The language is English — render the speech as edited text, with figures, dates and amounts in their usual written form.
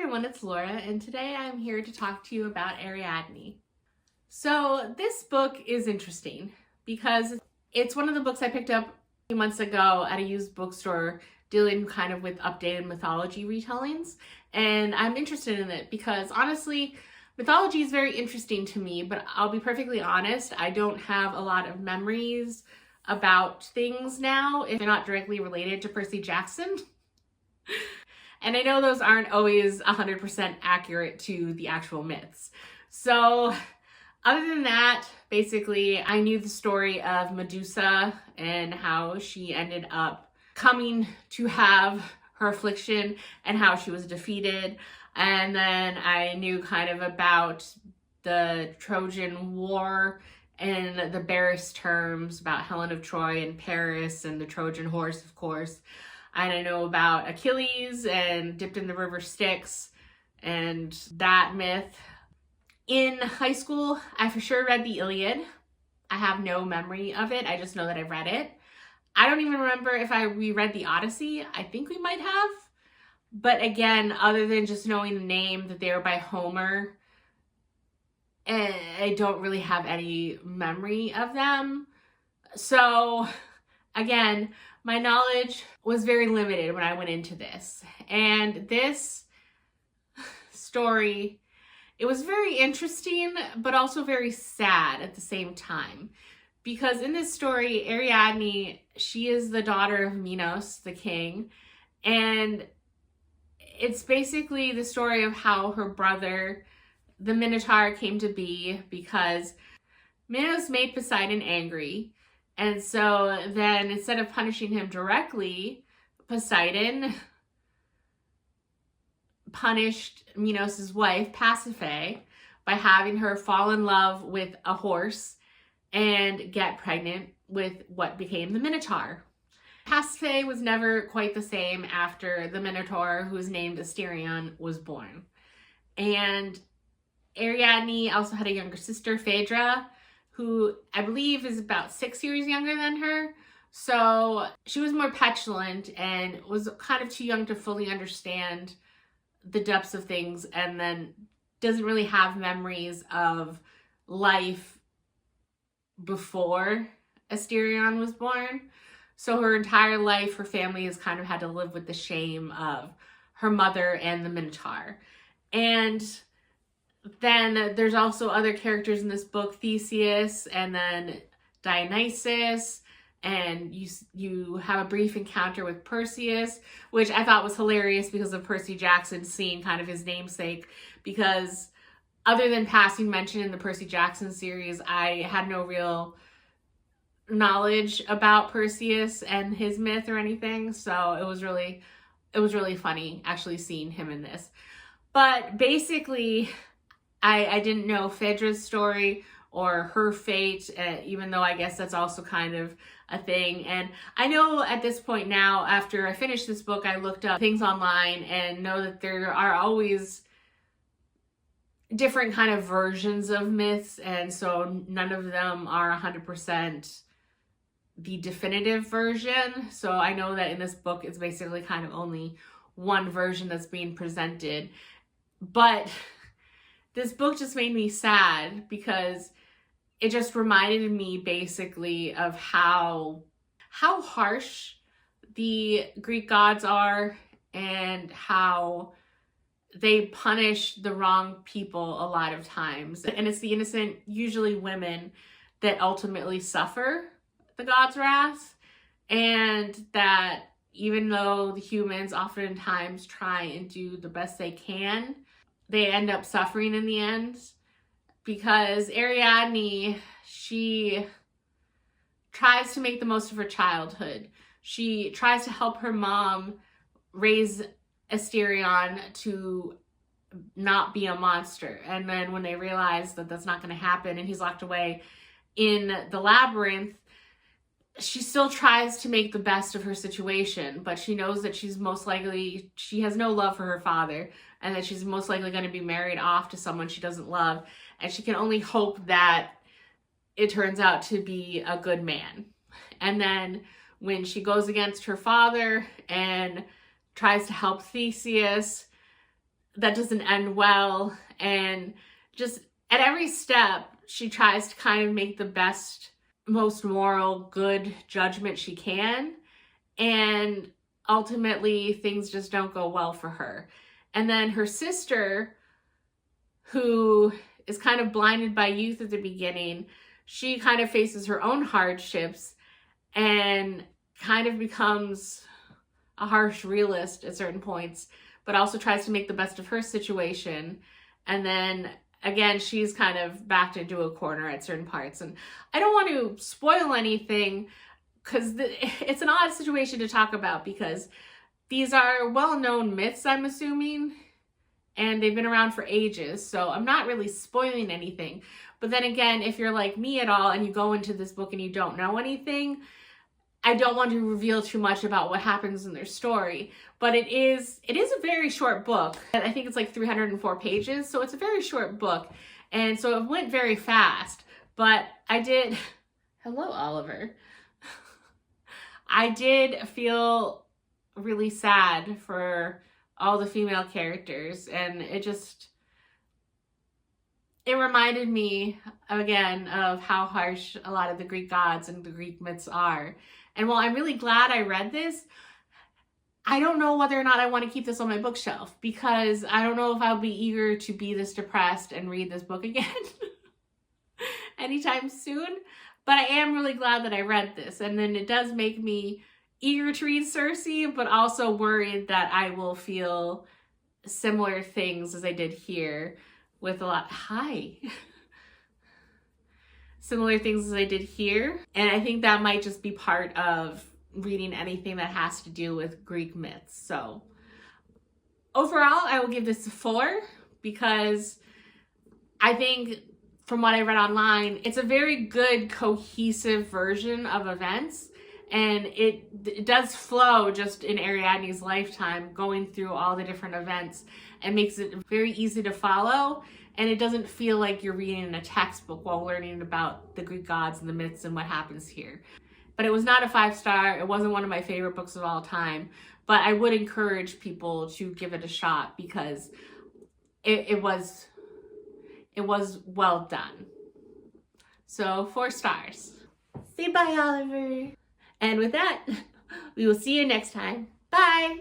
everyone, it's Laura, and today I'm here to talk to you about Ariadne. So this book is interesting because it's one of the books I picked up a few months ago at a used bookstore dealing kind of with updated mythology retellings, and I'm interested in it because honestly, mythology is very interesting to me, but I'll be perfectly honest, I don't have a lot of memories about things now if they're not directly related to Percy Jackson. And I know those aren't always 100% accurate to the actual myths. So other than that, basically, I knew the story of Medusa and how she ended up coming to have her affliction and how she was defeated. And then I knew kind of about the Trojan War and the barest terms about Helen of Troy and Paris and the Trojan horse, of course. And I know about Achilles and dipped in the river Styx and that myth. In high school, I for sure read the Iliad. I have no memory of it. I just know that I read it. I don't even remember if we read the Odyssey. I think we might have. But again, other than just knowing the name that they were by Homer, I don't really have any memory of them. So again, my knowledge was very limited when I went into this. And this story, it was very interesting, but also very sad at the same time. Because in this story, Ariadne, she is the daughter of Minos, the king. And it's basically the story of how her brother, the Minotaur, came to be because Minos made Poseidon angry. And so then instead of punishing him directly, Poseidon punished Minos' wife, Pasiphae, by having her fall in love with a horse and get pregnant with what became the Minotaur. Pasiphae was never quite the same after the Minotaur, who was named Asterion, was born. And Ariadne also had a younger sister, Phaedra, who I believe is about 6 years younger than her. So she was more petulant and was kind of too young to fully understand the depths of things, and then doesn't really have memories of life before Asterion was born. So her entire life, her family has kind of had to live with the shame of her mother and the Minotaur. And then there's also other characters in this book, Theseus and then Dionysus, and you have a brief encounter with Perseus, which I thought was hilarious because of Percy Jackson seeing kind of his namesake, because other than passing mention in the Percy Jackson series, I had no real knowledge about Perseus and his myth or anything, so it was really funny actually seeing him in this. But basically, I didn't know Phaedra's story or her fate, even though I guess that's also kind of a thing. And I know at this point now, after I finished this book, I looked up things online and know that there are always different kind of versions of myths. And so none of them are 100% the definitive version. So I know that in this book, it's basically kind of only one version that's being presented. But this book just made me sad because it just reminded me basically of how harsh the Greek gods are and how they punish the wrong people a lot of times. And it's the innocent, usually women, that ultimately suffer the gods' wrath. And that even though the humans oftentimes try and do the best they can, they end up suffering in the end. Because Ariadne, she tries to make the most of her childhood. She tries to help her mom raise Asterion to not be a monster. And then when they realize that that's not going to happen and he's locked away in the labyrinth, she still tries to make the best of her situation, but she knows that she has no love for her father, and that she's most likely going to be married off to someone she doesn't love, and she can only hope that it turns out to be a good man. And then when she goes against her father and tries to help Theseus, that doesn't end well. And just at every step, she tries to kind of make the best, most moral, good judgment she can. And ultimately, things just don't go well for her. And then her sister, who is kind of blinded by youth at the beginning, she kind of faces her own hardships and kind of becomes a harsh realist at certain points, but also tries to make the best of her situation. And then again, she's kind of backed into a corner at certain parts. And I don't want to spoil anything because it's an odd situation to talk about, because these are well-known myths, I'm assuming, and they've been around for ages. So I'm not really spoiling anything. But then again, if you're like me at all and you go into this book and you don't know anything, I don't want to reveal too much about what happens in their story. But it is a very short book. I think it's like 304 pages, so it's a very short book. And so it went very fast. But I did, hello Oliver. I did feel really sad for all the female characters, and it reminded me again of how harsh a lot of the Greek gods and the Greek myths are. And while I'm really glad I read this, I don't know whether or not I want to keep this on my bookshelf, because I don't know if I'll be eager to be this depressed and read this book again anytime soon. But I am really glad that I read this. And then it does make me eager to read Circe, but also worried that I will feel similar things as I did here with a lot, similar things as I did here. And I think that might just be part of reading anything that has to do with Greek myths. So overall, I will give this a 4, because I think from what I read online, it's a very good cohesive version of events. And it does flow just in Ariadne's lifetime, going through all the different events, and makes it very easy to follow. And it doesn't feel like you're reading a textbook while learning about the Greek gods and the myths and what happens here. But it was not a 5-star. It wasn't one of my favorite books of all time. But I would encourage people to give it a shot, because it was well done. So 4 stars. Say bye, Oliver. And with that, we will see you next time. Bye!